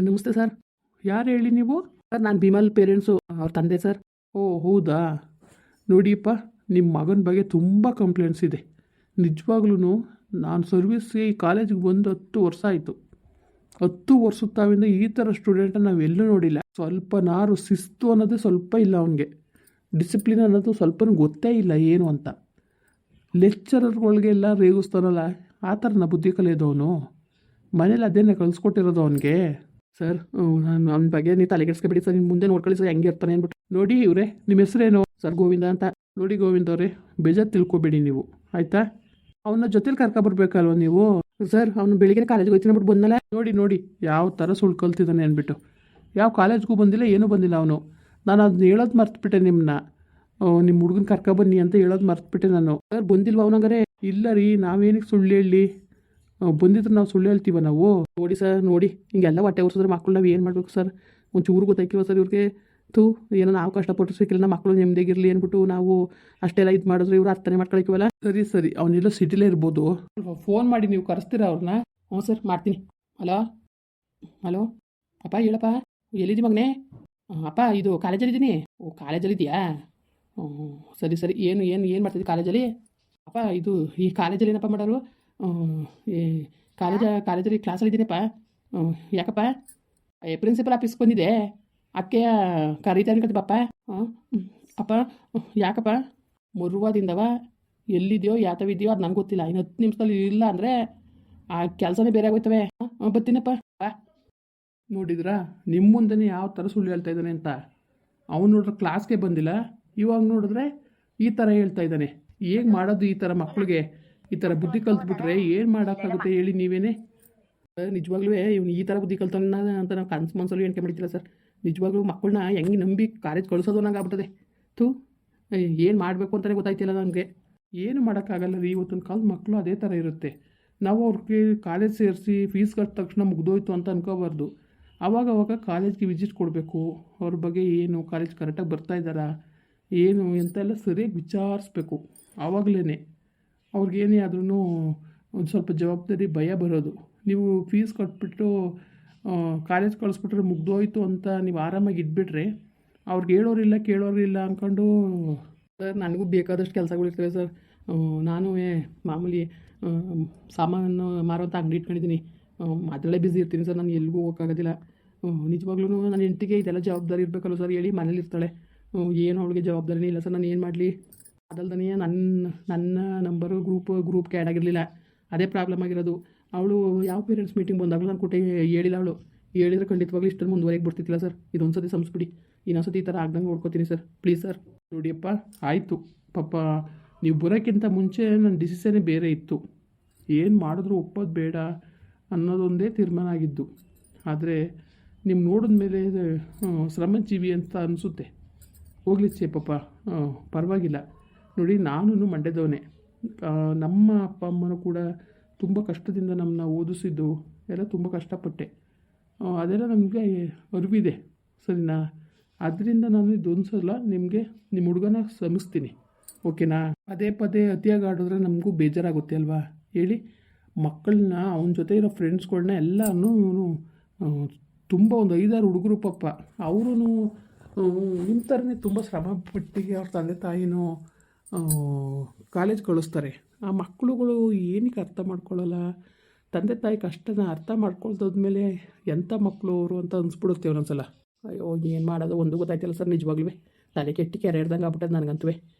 ನಮಸ್ತೆ ಸರ್. ಯಾರು ಹೇಳಿ ನೀವು? ಸರ್ ನಾನು ಬಿಮಲ್ ಪೇರೆಂಟ್ಸು, ಅವ್ರ ತಂದೆ ಸರ್. ಓ ಹೌದಾ. ನೋಡಿಯಪ್ಪ, ನಿಮ್ಮ ಮಗನ ಬಗ್ಗೆ ತುಂಬ ಕಂಪ್ಲೇಂಟ್ಸ್ ಇದೆ. ನಿಜವಾಗ್ಲೂ ನಾನು ಸರ್ವಿಸ್ಗೆ ಈ ಕಾಲೇಜಿಗೆ ಬಂದು 10 ವರ್ಷ ಆಯಿತು. 10 ವರ್ಷದ ತಾವಿಂದ ಈ ಥರ ಸ್ಟೂಡೆಂಟನ್ನು ನಾವು ಎಲ್ಲೂ ನೋಡಿಲ್ಲ. ಸ್ವಲ್ಪನಾರು ಶಿಸ್ತು ಅನ್ನೋದೇ ಸ್ವಲ್ಪ ಇಲ್ಲ ಅವನಿಗೆ. ಡಿಸಿಪ್ಲಿನ್ ಅನ್ನೋದು ಸ್ವಲ್ಪನೂ ಗೊತ್ತೇ ಇಲ್ಲ ಏನು ಅಂತ. ಲೆಕ್ಚರರ್ಗಳಿಗೆಲ್ಲ ರೇಗಿಸ್ತಾನಲ್ಲ, ಆ ಥರನ ಬುದ್ಧಿ ಕಲಿಯೋದವನು. ಮನೇಲಿ ಅದೇನೇ ಕಳಿಸ್ಕೊಟ್ಟಿರೋದು ಅವನಿಗೆ. ಸರ್ ನಾನು ಅವನ ಬಗ್ಗೆ ನೀವು ತಲೆ ಕೆಡಿಸ್ಕೊಬೇಡಿ ಸರ್. ನಿಮ್ಮ ಮುಂದೆ ನೋಡ್ಕೊಳ್ಳಿ ಸರ್ ಹೆಂಗೆ ಇರ್ತಾನೆ ಅಂದ್ಬಿಟ್ಟು. ನೋಡಿ ಇವರೇ, ನಿಮ್ಮ ಹೆಸರೇನು? ಸರ್ ಗೋವಿಂದ ಅಂತ. ನೋಡಿ ಗೋವಿಂದ ಅವರೇ, ಬೇಜಾರು ತಿಳ್ಕೊಬೇಡಿ ನೀವು, ಆಯಿತಾ? ಅವನ ಜೊತೆಲಿ ಕರ್ಕೊಬರ್ಬೇಕಲ್ವ ನೀವು? ಸರ್ ಅವನು ಬೆಳಿಗ್ಗೆ ಕಾಲೇಜ್ಗೆ ಹೋಗ್ತೀನಿ ಅಂದ್ಬಿಟ್ಟು ಬಂದಲ್ಲ. ನೋಡಿ ನೋಡಿ ಯಾವ ಥರ ಸುಳ್ಳು ಕಲ್ತಿದ್ದಾನೆ ಅಂದ್ಬಿಟ್ಟು. ಯಾವ ಕಾಲೇಜ್ಗೂ ಬಂದಿಲ್ಲ, ಏನೂ ಬಂದಿಲ್ಲ ಅವನು. ನಾನು ಅದನ್ನ ಹೇಳೋದು ಮರ್ತುಬಿಟ್ಟೆ ನಿಮ್ಮನ್ನ. ನಿಮ್ಮ ಹುಡುಗನ ಕರ್ಕೊಬನ್ನಿ ಅಂತ ಹೇಳೋದು ಮರ್ತುಬಿಟ್ಟೆ ನಾನು. ಸರ್ ಬಂದಿಲ್ವ ಅವನಂಗಾರೆ? ಇಲ್ಲ ರೀ, ನಾವೇನಕ್ಕೆ ಸುಳ್ಳು ಹೇಳಿ? ಬಂದಿದ್ರೆ ನಾವು ಸುಳ್ಳು ಹೇಳ್ತೀವ ನಾವು? ನೋಡಿ ಸರ್, ನೋಡಿ ಹಿಂಗೆಲ್ಲ ಹೊಟ್ಟೆ ಉರ್ಸಿದ್ರೆ ಮಕ್ಕಳು ನಾವು ಏನು ಮಾಡಬೇಕು ಸರ್? ಒಂಚೂರು ಗೊತ್ತಾಯ್ಕಿಲ್ವ ಸರ್ ಇವ್ರಿಗೆ? ಏನೋ ನಾವು ಕಷ್ಟಪಟ್ಟು ಸಿಕ್ಕಿಲ್ಲ, ನಮ್ಮ ಮಕ್ಕಳು ನೆಮ್ಮದಿಗಿರಲಿ ಅಂದ್ಬಿಟ್ಟು ನಾವು ಅಷ್ಟೆಲ್ಲ ಇದು ಮಾಡಿದ್ರೆ ಇವ್ರು ಅರ್ಥನೇ ಮಾಡ್ಕೊಳಕ್ಕಿವಲ್ಲ. ಸರಿ ಸರಿ, ಅವನೆಲ್ಲ ಸಿಟಿಲೇ ಇರ್ಬೋದು. ಫೋನ್ ಮಾಡಿ ನೀವು ಕರೆಸ್ತೀರಾ ಅವ್ರನ್ನ? ಹ್ಞೂ ಸರ್ ಮಾಡ್ತೀನಿ. ಹಲೋ ಹಲೋ ಅಪ್ಪ ಹೇಳಪ್ಪ, ಎಲ್ಲಿದ್ದೀವಿ ಮಗನೇ? ಅಪ್ಪ ಇದು ಕಾಲೇಜಲ್ಲಿದ್ದೀನಿ. ಓ ಕಾಲೇಜಲ್ಲಿದೆಯಾ? ಹ್ಞೂ ಸರಿ ಸರಿ. ಏನು ಏನು ಏನು ಮಾಡ್ತಿದ್ದಿ ಕಾಲೇಜಲ್ಲಿ? ಅಪ್ಪ ಇದು ಈ ಕಾಲೇಜಲ್ಲಿ ಏನಪ್ಪ ಮಾಡೋರು? ಈ ಕಾಲೇಜಲ್ಲಿ ಕ್ಲಾಸಲ್ಲಿದ್ದೀನಪ್ಪ. ಯಾಕಪ್ಪ? ಪ್ರಿನ್ಸಿಪಲ್ ಆಫೀಸ್ಗೆ ಬಂದಿದೆ, ಅದಕ್ಕೆ ಕರೀತಾನೆ ಕತ್ತಪ್ಪ. ಹಾಂ ಅಪ್ಪ ಯಾಕಪ್ಪ? ಮರುವಾದಿಂದವ ಎಲ್ಲಿದೆಯೋ ಯಾತವಿದೆಯೋ ಅದು ನನಗೆ ಗೊತ್ತಿಲ್ಲ. ಇನ್ನು 10 ನಿಮಿಷದಲ್ಲಿ ಇಲ್ಲ ಅಂದರೆ ಆ ಕೆಲಸನೇ ಬೇರೆ ಆಗೋಯ್ತವೆ. ಬರ್ತೀನಪ್ಪ. ನೋಡಿದ್ರಾ ನಿಮ್ಮ ಮುಂದೆ ಯಾವ ಥರ ಸುಳ್ಳು ಹೇಳ್ತಾ ಇದ್ದಾನೆ ಅಂತ. ಅವನು ನೋಡ್ರೆ ಕ್ಲಾಸ್ಗೆ ಬಂದಿಲ್ಲ, ಇವಾಗ ನೋಡಿದ್ರೆ ಈ ಥರ ಹೇಳ್ತಾ ಇದ್ದಾನೆ. ಹೇಗೆ ಮಾಡೋದು ಈ ಥರ ಮಕ್ಕಳಿಗೆ? ಈ ಥರ ಬುದ್ಧಿ ಕಲ್ತ್ಬಿಟ್ರೆ ಏನು ಮಾಡೋಕ್ಕಾಗುತ್ತೆ ಹೇಳಿ ನೀವೇನೇ? ನಿಜವಾಗ್ಲೂ ಇವ್ನು ಈ ಥರ ಬುದ್ಧಿ ಕಲ್ತಾನ ಅಂತ ನಾವು ಕನ್ಸು ಮನಸ್ಸಲ್ಲಿ ಎಣ್ಕೆ ಮಾಡಿದ್ದಿಲ್ಲ ಸರ್. ನಿಜವಾಗ್ಲೂ ಮಕ್ಕಳನ್ನ ಹೆಂಗೆ ನಂಬಿ ಕಾಲೇಜ್ ಕಳಿಸೋದು ನಂಗೆ ಆಗ್ಬಿಟ್ಟದೆ. ಏನು ಮಾಡಬೇಕು ಅಂತಲೇ ಗೊತ್ತಾಯ್ತಿಲ್ಲ ನನಗೆ. ಏನು ಮಾಡೋಕ್ಕಾಗಲ್ಲ ರೀ, ಇವತ್ತಿನ ಕಾಲದ ಮಕ್ಕಳು ಅದೇ ಥರ ಇರುತ್ತೆ. ನಾವು ಅವ್ರಿಗೆ ಕಾಲೇಜ್ ಸೇರಿಸಿ ಫೀಸ್ ಕಟ್ಟಿದ ತಕ್ಷಣ ಮುಗ್ದೋಯ್ತು ಅಂತ ಅನ್ಕೋಬಾರ್ದು. ಆವಾಗ ಕಾಲೇಜ್ಗೆ ವಿಸಿಟ್ ಕೊಡಬೇಕು. ಅವ್ರ ಬಗ್ಗೆ ಏನು, ಕಾಲೇಜ್ ಕರೆಕ್ಟಾಗಿ ಬರ್ತಾ ಇದ್ದಾರಾ ಏನು ಎಂತೆಲ್ಲ ಸರಿಯಾಗಿ ವಿಚಾರಿಸ್ಬೇಕು. ಆವಾಗಲೇ ಅವ್ರಿಗೇನೇ ಆದ್ರೂ ಒಂದು ಸ್ವಲ್ಪ ಜವಾಬ್ದಾರಿ ಭಯ ಬರೋದು. ನೀವು ಫೀಸ್ ಕಟ್ಬಿಟ್ಟು ಕಾಲೇಜ್ ಕಳಿಸ್ಬಿಟ್ರೆ ಮುಗ್ದೋಯ್ತು ಅಂತ ನೀವು ಆರಾಮಾಗಿ ಇದ್ಬಿಟ್ರೆ ಅವ್ರಿಗೆ ಹೇಳೋರಿಲ್ಲ ಕೇಳೋರಿಲ್ಲ ಅಂದ್ಕೊಂಡು. ಸರ್ ನನಗೂ ಬೇಕಾದಷ್ಟು ಕೆಲಸಗಳಿರ್ತವೆ ಸರ್. ನಾನು ಮಾಮೂಲಿ ಸಾಮಾನು ಮಾರುವಂಥ ಅಂಗಡಿ ಇಟ್ಕೊಂಡಿದ್ದೀನಿ. ಅದರಲ್ಲೇ ಬ್ಯುಸಿ ಇರ್ತೀನಿ ಸರ್. ನಾನು ಎಲ್ಲಿಗೂ ಹೋಗೋಕ್ಕಾಗೋದಿಲ್ಲ. ನಿಜವಾಗ್ಲೂ ನನ್ನ ಹೆಂಡತಿಗೆ ಇದೆಲ್ಲ ಜವಾಬ್ದಾರಿ ಇರಬೇಕಲ್ಲ ಸರ್ ಹೇಳಿ? ಮನೇಲಿ ಇರ್ತಾಳೆ, ಏನು ಅವಳಿಗೆ ಜವಾಬ್ದಾರಿನೇ ಇಲ್ಲ ಸರ್. ನಾನು ಏನು ಮಾಡಲಿ? ಅದಲ್ದನೇ ನನ್ನ ನಂಬರು ಗ್ರೂಪ್ಗೆ ಆ್ಯಡ್ ಆಗಿರಲಿಲ್ಲ. ಅದೇ ಪ್ರಾಬ್ಲಮ್ ಆಗಿರೋದು. ಅವಳು ಯಾವ ಪೇರೆಂಟ್ಸ್ ಮೀಟಿಂಗ್ ಬಂದಾಗಲೂ ನಾನು ಕೊಟ್ಟೆ ಹೇಳಿಲ್ಲ. ಅವಳು ಹೇಳಿದ್ರೆ ಖಂಡಿತವಾಗ್ಲೂ ಇಷ್ಟೊಂದು ಮುಂದುವರೆಗೆ ಬಿಡ್ತಿತ್ತಿಲ್ಲ ಸರ್. ಇದೊಂದು ಸತಿ ಸಂಸ್ಬಿಡಿ, ಇನ್ನೊಂದು ಸತಿ ಈ ಥರ ಆಗ್ದಂಗೆ ನೋಡ್ಕೋತೀನಿ ಸರ್, ಪ್ಲೀಸ್ ಸರ್. ನೋಡಿಯಪ್ಪ ಆಯಿತು, ಪಾಪ ನೀವು ಬರೋಕ್ಕಿಂತ ಮುಂಚೆ ನನ್ನ ಡಿಸಿಷನ್ನೇ ಬೇರೆ ಇತ್ತು. ಏನು ಮಾಡಿದ್ರು ಒಪ್ಪೋದು ಬೇಡ ಅನ್ನೋದೊಂದೇ ತೀರ್ಮಾನ ಆಗಿದ್ದು. ಆದರೆ ನೀವು ನೋಡಿದ ಮೇಲೆ ಶ್ರಮಜೀವಿ ಅಂತ ಅನಿಸುತ್ತೆ. ಹೋಗ್ಲಿ ಪಾಪ, ಪರವಾಗಿಲ್ಲ. ನೋಡಿ ನಾನು ಮಂಡ್ಯದವನೇ. ನಮ್ಮ ಅಪ್ಪ ಅಮ್ಮನೂ ಕೂಡ ತುಂಬ ಕಷ್ಟದಿಂದ ನಮ್ಮನ್ನ ಓದಿಸಿದ್ದು ಎಲ್ಲ ತುಂಬ ಕಷ್ಟಪಟ್ಟೆ. ಅದೆಲ್ಲ ನಮಗೆ ಅರಿವಿದೆ, ಸರಿನಾ? ಅದರಿಂದ ನಾನು ಇದೊಂದು ಸಲ ನಿಮಗೆ ನಿಮ್ಮ ಹುಡುಗನ ಶ್ರಮಿಸ್ತೀನಿ, ಓಕೆನಾ? ಪದೇ ಪದೇ ಅತಿಯಾಗಿ ಆಡಿದ್ರೆ ನಮಗೂ ಬೇಜಾರಾಗುತ್ತೆ ಅಲ್ವಾ ಹೇಳಿ? ಮಕ್ಕಳನ್ನ ಅವನ ಜೊತೆ ಇರೋ ಫ್ರೆಂಡ್ಸ್ಗಳನ್ನ ಎಲ್ಲನೂ ಇವನು ತುಂಬ ಒಂದು 5-6 ಹುಡುಗರು ಪಾಪ ಅವರು ನಿಮ್ಮ ಥರನೇ ತುಂಬ ಶ್ರಮಪಟ್ಟಿಗೆ ಅವ್ರ ತಂದೆ ತಾಯಿನೂ ಕಾಲೇಜ್ ಕಳಿಸ್ತಾರೆ. ಆ ಮಕ್ಕಳುಗಳು ಏನಕ್ಕೆ ಅರ್ಥ ಮಾಡ್ಕೊಳ್ಳಲ್ಲ? ತಂದೆ ತಾಯಿ ಕಷ್ಟನ ಅರ್ಥ ಮಾಡ್ಕೊಳ್ದಾದ್ಮೇಲೆ ಎಂಥ ಮಕ್ಕಳು ಅವರು ಅಂತ ಅನಿಸ್ಬಿಡುತ್ತೆ ಒಂದೊಂದ್ಸಲ. ಅಯ್ಯೋ ಏನು ಮಾಡೋದು ಒಂದು ಗೊತ್ತಾಯ್ತಿಲ್ಲ ಸರ್. ನಿಜವಾಗ್ಲೂ ತಲೆ ಕೆಟ್ಟಿ ಕೆರೆ ಹಿಡ್ದಂಗೆ ಆಗ್ಬಿಟ್ಟದೆ ನನಗಂತೂ.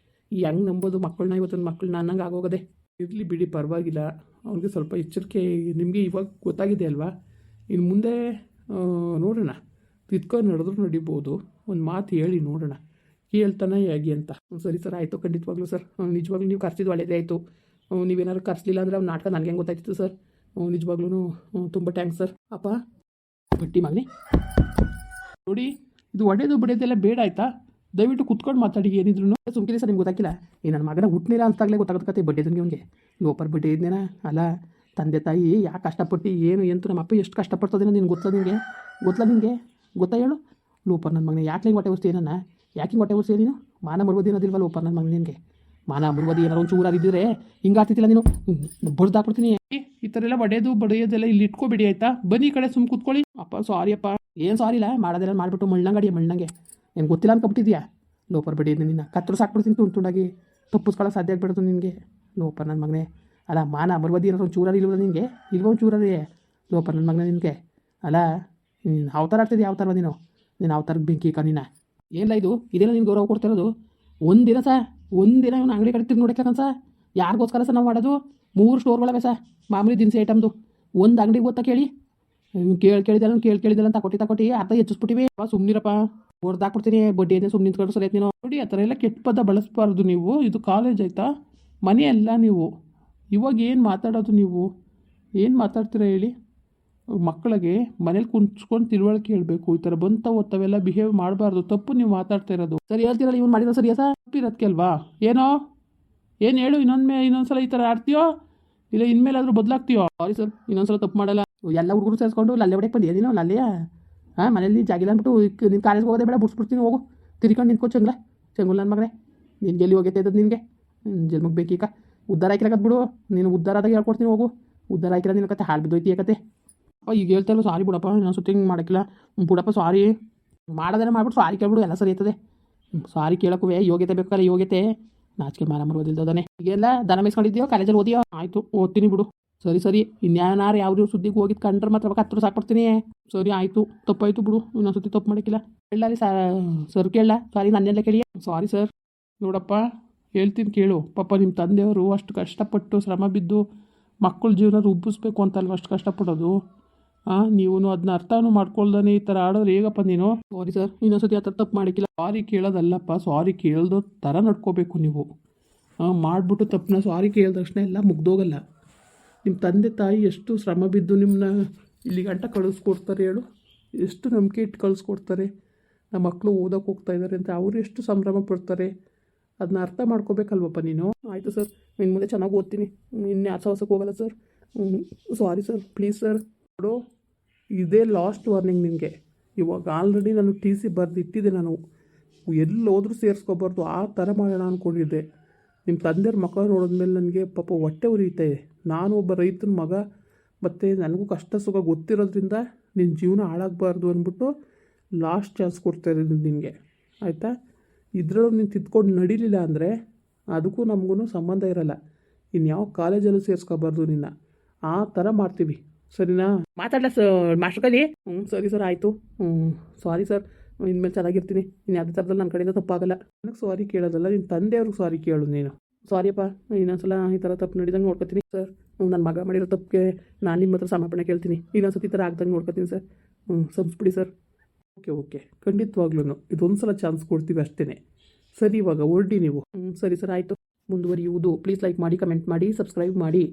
ಹೆಂಗೆ ನಂಬೋದು ಮಕ್ಕಳನ್ನ? ಇವತ್ತಿನ ಮಕ್ಕಳನ್ನ ಅನ್ನಂಗೆ ಆಗೋಗದೆ. ಇರಲಿ ಬಿಡಿ, ಪರವಾಗಿಲ್ಲ. ಅವ್ನಿಗೆ ಸ್ವಲ್ಪ ಎಚ್ಚರಿಕೆ ನಿಮಗೆ ಇವಾಗ ಗೊತ್ತಾಗಿದೆ ಅಲ್ವಾ? ಇನ್ನು ಮುಂದೆ ನೋಡೋಣ, ತಿದ್ಕೊಂಡು ನಡೆದ್ರು ನಡಿಬೋದು. ಒಂದು ಮಾತು ಹೇಳಿ ನೋಡೋಣ, ಹೇಳ್ತಾನೆ ಹೇಗೆ ಅಂತ. ಸರಿ ಸರ್, ಆಯಿತು, ಖಂಡಿತವಾಗ್ಲೂ ಸರ್. ನಿಜವಾಗ್ಲೂ ನೀವು ಕರ್ಸಿದ್ದು ಒಳ್ಳೆಯದೇ ಆಯಿತು. ನೀವೇನಾದ್ರು ಕರ್ಸಲಿಲ್ಲ ಅಂದರೆ ಅವ್ನು ನಾಟಕ ನನಗೆ ಹೆಂಗೆ ಗೊತ್ತಾಯ್ತಿತ್ತು ಸರ್? ನಿಜವಾಗ್ಲೂ ತುಂಬ ಟ್ಯಾಂಕ್ಸ್ ಸರ್. ಅಪ್ಪ ಬಟ್ಟಿ ಮಗನೇ, ನೋಡಿ ಇದು ಒಡೆಯೋದು ಬಿಡೋದೆಲ್ಲ ಬೇಡ ಆಯಿತಾ? ದಯವಿಟ್ಟು ಕುತ್ಕೊಂಡು ಮಾತಾಡಿ. ಏನಿದ್ರು ಸುಮ್ಕಿರಿ ಸರ್, ನಿಮ್ಗೆ ಗೊತ್ತಾಗಿಲ್ಲ. ಈ ನನ್ನ ಮಗನ ಹುಟ್ಟಲಿಲ್ಲ ಅಂತಾಗಲೇ ಗೊತ್ತಾಗತ್ತೆ ಬಡ್ಡಿ ಇದ್ದಂಗೆ ಅವ್ನಿಗೆ. ಲೋಪರ್ ಬಡ್ಡಿ ಇದ್ನೇನ ಅಲ್ಲ? ತಂದೆ ತಾಯಿ ಯಾಕೆ ಕಷ್ಟಪಟ್ಟು ಏನು ಎಂತೂ ನಮ್ಮ ಅಪ್ಪ ಎಷ್ಟು ಕಷ್ಟಪಡ್ತದೇನೋ ನಿನ್ಗೆ ಗೊತ್ತಲ್ಲ? ನಿನಗೆ ಗೊತ್ತಾ ಹೇಳು? ಲೋಪರ್ ನನ್ನ ಮಗನೇ, ಯಾಕೆ ಹಿಂಗೆ ಹೊಟ್ಟೆ ಉಸ್ತೀಯ? ನನ್ನ ಯಾಕೆ ಹಿಂಗೆ ಹೊಟ್ಟೆ ಉಸ್ತೀಯ ನೀನು? ಮಾನ ಮರ್ಬೋದು ಏನೋದಿಲ್ವ ಲೋಪರ್ ನನ್ನ ಮಗನ ನಿನಗೆ? ಮಾನ ಮರುವದಿ ಏನಾರು ಒಂದು ಚೂರು ಇದ್ದಿದ್ರೆ ಹಿಂಗಾಗ್ತಿದ್ದಿಲ್ಲ ನೀನು ಬಡ್ದು ಹಾಕ್ಬಿಡ್ತೀನಿ. ಈ ಥರ ಎಲ್ಲ ಬಡಿಯೋದೆಲ್ಲ ಇಲ್ಲಿ ಇಟ್ಕೋಬೇಡಿ ಆಯ್ತಾ. ಬನ್ನಿ ಈ ಕಡೆ ಸುಮ್ಮ ಕೂತ್ಕೊಳ್ಳಿ. ಅಪ್ಪ ಸಾರಿ ಅಪ್ಪ. ಏನು ಸಾರಿ ಇಲ್ಲ, ಮಾಡೋದೆಲ್ಲ ಮಾಡಿಬಿಟ್ಟು ಮಳ್ಳಂಗೆ ಏನು ಗೊತ್ತಿಲ್ಲ ಅನ್ಕೊಬಿಟ್ಟಿದ್ಯಾ. ಲೋಪರ್ ಬಡಿ ನಿನ್ನ ಕತ್ತರು ಸಾಕ್ಬಿಡ್ತೀನಿ ತುಂಡಾಗಿ ತಪ್ಪಿಸ್ಕೊಳ್ಳೋ ಸಾಧ್ಯ ಆಗ್ಬಿಡ್ತು ನಿನಗೆ. ಲೋಪರ್ ನನ್ನ ಮಗನೇ. ಅಲ್ಲ ಮಾನ ಮರುವದಿ ಏನಾರು ಒಂದು ಚೂರಲ್ಲಿ ಇಲ್ವ ನಿನಗೆ? ಇಲ್ವ ಒಂದು ಚೂರಲ್ಲಿ ಲೋಪರ್ ನನ್ನ ಮಗನೇ ನಿನಗೆ. ಅಲ್ಲ ನೀನು ಅವತಾರ ಆಗ್ತಿದ್ದೆ ಯಾವ ಥರ ನೀನು ಅವತಾರಕ್ಕೆ ಬೆಂಕಿ ಕಣ್ಣಿನ ಏನಿಲ್ಲ ಇದು ಇದೇನೋ ನೀನು ಗೌರವ ಕೊಡ್ತಿರೋದು. ಒಂದಿನ ಇವನು ಅಂಗಡಿ ಕಡೆ ತಿರ್ಗಿ ನೋಡಕ್ಕೆ ಸರ್ ಯಾರಿಗೋಸ್ಕರ ಸರ್ ನಾವು ಮಾಡೋದು? 3 ಸ್ಟೋರ್ಗಳವೆ ಸರ್ ಮಾಮೂಲಿ ದಿನಸಿ ಐಟಮ್ದು. ಒಂದು ಅಂಗಡಿಗೆ ಗೊತ್ತಾ ಕೇಳಿ ಕೇಳಿದಲ್ಲ ಅಂತ ತಕೊಟ್ಟು ಅರ್ಧ ಹೆಚ್ಚಿಸ್ಬಿಟ್ಟಿವಿ. ಸುಮ್ಮನಿರಪ್ಪ ಹೊಡ್ದಾಕ್ಬಿಡ್ತೀನಿ. ಬಡ್ಡಿ ಏನೇ ಸುಮ್ಮನೆ ನಿಂತ್ಕೊಂಡು ಸರಿ ನೀನು ನೋಡಿ. ಆ ಥರ ಎಲ್ಲ ಕೆಟ್ಟ ಪದ ಬಳಸಬಾರ್ದು ನೀವು. ಇದು ಕಾಲೇಜ್ ಆಯಿತಾ, ಮನೆ ಅಲ್ಲ ನೀವು. ಇವಾಗ ಏನು ಮಾತಾಡೋದು ನೀವು? ಏನು ಮಾತಾಡ್ತೀರಾ ಹೇಳಿ? ಮಕ್ಕಳಿಗೆ ಮನೇಲಿ ಕುಂತ್ಕೊಂಡು ತಿಳುವಳಿಕೆ ಹೇಳಬೇಕು. ಈ ಥರ ಓದ್ತಾವೆಲ್ಲ ಬಿಹೇವ್ ಮಾಡಬಾರ್ದು. ತಪ್ಪು ನೀವು ಮಾತಾಡ್ತಾ ಇರೋದು. ಸರಿ ಹೇಳ್ತೀರಲ್ಲ, ಇವ್ನು ಮಾಡಿರೋ ಸರಿಯಾ ಸರ್? ತಪ್ಪಿರೋದಕ್ಕೆ ಅಲ್ವಾ? ಏನು ಹೇಳು, ಇನ್ನೊಂದ್ಸಲ ಈ ಥರ ಆಡ್ತೀಯೋ ಇಲ್ಲ ಇನ್ಮೇಲಾದರೂ ಬದಲಾಗ್ತೀಯೋ? ಸಾರಿ ಸರ್, ಇನ್ನೊಂದ್ಸಲ ತಪ್ಪು ಮಾಡಲ್ಲ. ಎಲ್ಲ ಹುಡುಗರು ಸೇರಿಸ್ಕೊಂಡು ಲಲ್ಲೆ ಹೊಡೆಯಕ್ಕೆ ಬಂದಿಯಾ ನೀನು? ಲಲ್ಲೆಯಾ? ಮನೇಲಿ ಜಾಗಿಲ್ಲ ಅಂದ್ಬಿಟ್ಟು ನೀನು ಕಾಲೇಜ್ಗೆ ಹೋಗೋದೇ ಬೇಡ, ಬಿಡ್ಸ್ಬಿಡ್ತೀನಿ ಹೋಗು. ತಿರ್ಕೊಂಡು ನಿಂತ್ಕೊ ಚೆಂಗುಲ್ ನನ್ನ ಮಗನೇ. ನಿನ್ಗೆ ಎಲ್ಲಿ ಹೋಗೈತೆ ಇದ್ದದ್ದು ನಿನಗೆ? ಜನ್ಮಕ್ಕೆ ಬೇಕೀಗ ಉದ್ಧಾರ ಆಯ್ಕಿರಕತ್ ಬಿಡು. ನೀನು ಉದ್ಧಾರ ಆದಾಗ ಹೇಳ್ಕೊಡ್ತೀನಿ ಹೋಗು. ಉದ್ಧಾರ ಆಯ್ಕಿರ ನಿನ್ನ ಕತೆ ಹಾಳು ಬಿದ್ದೋಯ್ತಿ ಕತೆ. ಈಗ ಹೇಳ್ತಾರಲ್ಲ ಸಾರಿ ಬಿಡಪ್ಪ, ಇನ್ನೊಂದು ಸುತ್ತಿ ಹಿಂಗೆ ಮಾಡೋಕ್ಕಿಲ್ಲ ಬಿಡಪ್ಪ. ಸಾರಿ ಮಾಡೋದೆಲ್ಲ ಮಾಡ್ಬಿಟ್ಟು ಸಾರಿ ಕೇಳ್ಬಿಡು, ಎಲ್ಲ ಸರಿ ಇರ್ತದೆ. ಸಾರಿ ಕೇಳಕ್ಕೂ ಯೋಗ್ಯತೆ ಬೇಕಲ್ಲ, ಯೋಗ್ಯತೆ ನಾಚಿಕೆ ಮಾರ ಮರುವುದಿಲ್ದಾನೆ. ಈಗೆಲ್ಲ ದನ ಮೇಯಿಸ್ಕೊಂಡಿದ್ಯೋ, ಕಾಲೇಜಲ್ಲಿ ಓದಿಯೋ? ಆಯಿತು ಓದ್ತೀನಿ ಬಿಡು. ಸರಿ ಇನ್ಯಾರು ಯಾವ ಸುದ್ದಿಗೆ ಹೋಗಿದ್ದು ಕಂಡ್ರೆ ಮಾತ್ರ ಹತ್ತು ಸಾಕ್ಬಿಡ್ತೀನಿ. ಸರಿ ಆಯಿತು, ತಪ್ಪಾಯಿತು ಬಿಡು. ಇನ್ನೊಂದು ಸುತ್ತಿ ತಪ್ಪು ಮಾಡೋಕ್ಕಿಲ್ಲ. ಕೇಳಲಿ ಸರ್ ಕೇಳಲ್ಲ, ಸಾರಿ ನನ್ನೆಲ್ಲ ಕೇಳಿ. Sorry sir. ನೋಡಪ್ಪ ಹೇಳ್ತೀನಿ ಕೇಳು. ಪಾಪ ನಿಮ್ಮ ತಂದೆಯವರು ಅಷ್ಟು ಕಷ್ಟಪಟ್ಟು ಶ್ರಮ ಬಿದ್ದು ಮಕ್ಕಳ ಜೀವನ ರೂಪಿಸ್ಬೇಕು ಅಂತಲ್ವ ಅಷ್ಟು ಕಷ್ಟಪಡೋದು. ನೀವು ಅದನ್ನ ಅರ್ಥನೂ ಮಾಡ್ಕೊಳ್ದಾನೆ ಈ ಥರ ಆಡೋದ್ರೆ ಹೇಗಪ್ಪ ನೀನು? ಸಾರಿ ಸರ್, ಇನ್ನೊಂದ್ಸತಿ ಆ ಥರ ತಪ್ಪು ಮಾಡಿಕ್ಕಿಲ್ಲ. ಸಾರಿ ಕೇಳೋದಲ್ಲಪ್ಪ, ಸಾರಿ ಕೇಳ್ದೋ ಥರ ನಡ್ಕೋಬೇಕು ನೀವು. ಮಾಡಿಬಿಟ್ಟು ತಪ್ಪನ್ನ ಸಾರಿ ಕೇಳಿದ ತಕ್ಷಣ ಎಲ್ಲ ಮುಗ್ದೋಗಲ್ಲ. ನಿಮ್ಮ ತಂದೆ ತಾಯಿ ಎಷ್ಟು ಶ್ರಮ ಬಿದ್ದು ನಿಮ್ಮನ್ನ ಇಲ್ಲಿ ಗಂಟ ಕಳಿಸ್ಕೊಡ್ತಾರೆ ಹೇಳು. ಎಷ್ಟು ನಂಬಿಕೆ ಇಟ್ಟು ಕಳಿಸ್ಕೊಡ್ತಾರೆ. ನಮ್ಮ ಮಕ್ಕಳು ಓದೋಕೆ ಹೋಗ್ತಾ ಇದ್ದಾರೆ ಅಂತ ಅವರು ಎಷ್ಟು ಸಂಭ್ರಮ ಪಡ್ತಾರೆ. ಅದನ್ನ ಅರ್ಥ ಮಾಡ್ಕೋಬೇಕಲ್ವಪ್ಪ ನೀನು. ಆಯಿತು ಸರ್, ಇನ್ನು ಮುಂದೆ ಚೆನ್ನಾಗಿ ಓದ್ತೀನಿ. ಇನ್ನು ಹೊಸಕ್ಕೆ ಹೋಗಲ್ಲ sir. Sorry sir, please sir. ನೋಡು, ಇದೇ ಲಾಸ್ಟ್ ವಾರ್ನಿಂಗ್ ನಿನಗೆ. ಇವಾಗ ಆಲ್ರೆಡಿ ನಾನು TC ಬರೆದು ಇಟ್ಟಿದ್ದೆ. ನಾನು ಎಲ್ಲೋದ್ರೂ ಸೇರಿಸ್ಕೋಬಾರ್ದು ಆ ಥರ ಮಾಡೋಣ ಅಂದ್ಕೊಂಡಿದ್ದೆ. ನಿಮ್ಮ ತಂದೆಯವ್ರ ಮಕ್ಕ ನೋಡಿದ್ಮೇಲೆ ನನಗೆ ಪಾಪ ಹೊಟ್ಟೆ ಉರಿಯುತ್ತೆ. ನಾನು ಒಬ್ಬ ರೈತನ ಮಗ, ಮತ್ತು ನನಗೂ ಕಷ್ಟ ಸುಖ ಗೊತ್ತಿರೋದ್ರಿಂದ ನಿನ್ನ ಜೀವನ ಹಾಳಾಗಬಾರ್ದು ಅಂದ್ಬಿಟ್ಟು ಲಾಸ್ಟ್ ಚಾನ್ಸ್ ಕೊಡ್ತಾ ಇದ್ದೀನಿ ನಿನಗೆ. ಆಯಿತಾ? ಇದರಲ್ಲೂ ನೀನು ತಿದ್ಕೊಂಡು ನಡೀಲಿಲ್ಲ ಅಂದರೆ ಅದಕ್ಕೂ ನಮಗೂ ಸಂಬಂಧ ಇರಲ್ಲ. ಇನ್ಯಾವ ಕಾಲೇಜಲ್ಲೂ ಸೇರಿಸ್ಕೋಬಾರ್ದು ನಿನ್ನ. ಆ ಥರ ಮಾಡ್ತೀವಿ, ಸರಿನಾ? ಮಾತಾಡಲ ಮಾಸ್ಟರ್ ಕಲಿ. ಸರಿ ಸರ್, ಆಯಿತು. ಸಾರಿ ಸರ್, ಇನ್ಮೇಲೆ ಚೆನ್ನಾಗಿರ್ತೀನಿ. ಇನ್ನು ಯಾವುದೇ ಥರದಲ್ಲಿ ನನ್ನ ಕಡೆಯಿಂದ ತಪ್ಪಾಗಲ್ಲ. ನನಗೆ ಸಾರಿ ಕೇಳೋದಲ್ಲ, ನಿನ್ನ ತಂದೆಯವ್ರಿಗೆ ಸಾರಿ ಕೇಳು ನೀನು. ಸಾರಿಯಪ್ಪ, ಇನ್ನೊಂದ್ಸಲ ಈ ಥರ ತಪ್ಪು ನಡಿದಂಗೆ ನೋಡ್ಕೊತೀನಿ ಸರ್. ನನ್ನ ಮಗ ಮಾಡಿರೋ ತಪ್ಪಿಗೆ ನಾನು ನಿಮ್ಮ ಹತ್ರ ಸಮರ್ಪಣೆ ಕೇಳ್ತೀನಿ. ಇನ್ನೊಂದ್ಸತಿ ಈ ಥರ ಆಗ್ದಂಗೆ ನೋಡ್ಕೊತೀನಿ ಸರ್. ಸಂಸ್ಬಿಡಿ ಸರ್. ಓಕೆ ಖಂಡಿತವಾಗ್ಲೂ ಇದೊಂದು ಸಲ ಚಾನ್ಸ್ ಕೊಡ್ತೀವಿ ಅಷ್ಟೇ. ಸರಿ, ಇವಾಗ ಹೊರಡಿ ನೀವು. ಸರಿ ಸರ್, ಆಯಿತು. ಮುಂದುವರಿಯುವುದು. ಪ್ಲೀಸ್ ಲೈಕ್ ಮಾಡಿ, ಕಮೆಂಟ್ ಮಾಡಿ, ಸಬ್ಸ್ಕ್ರೈಬ್ ಮಾಡಿ.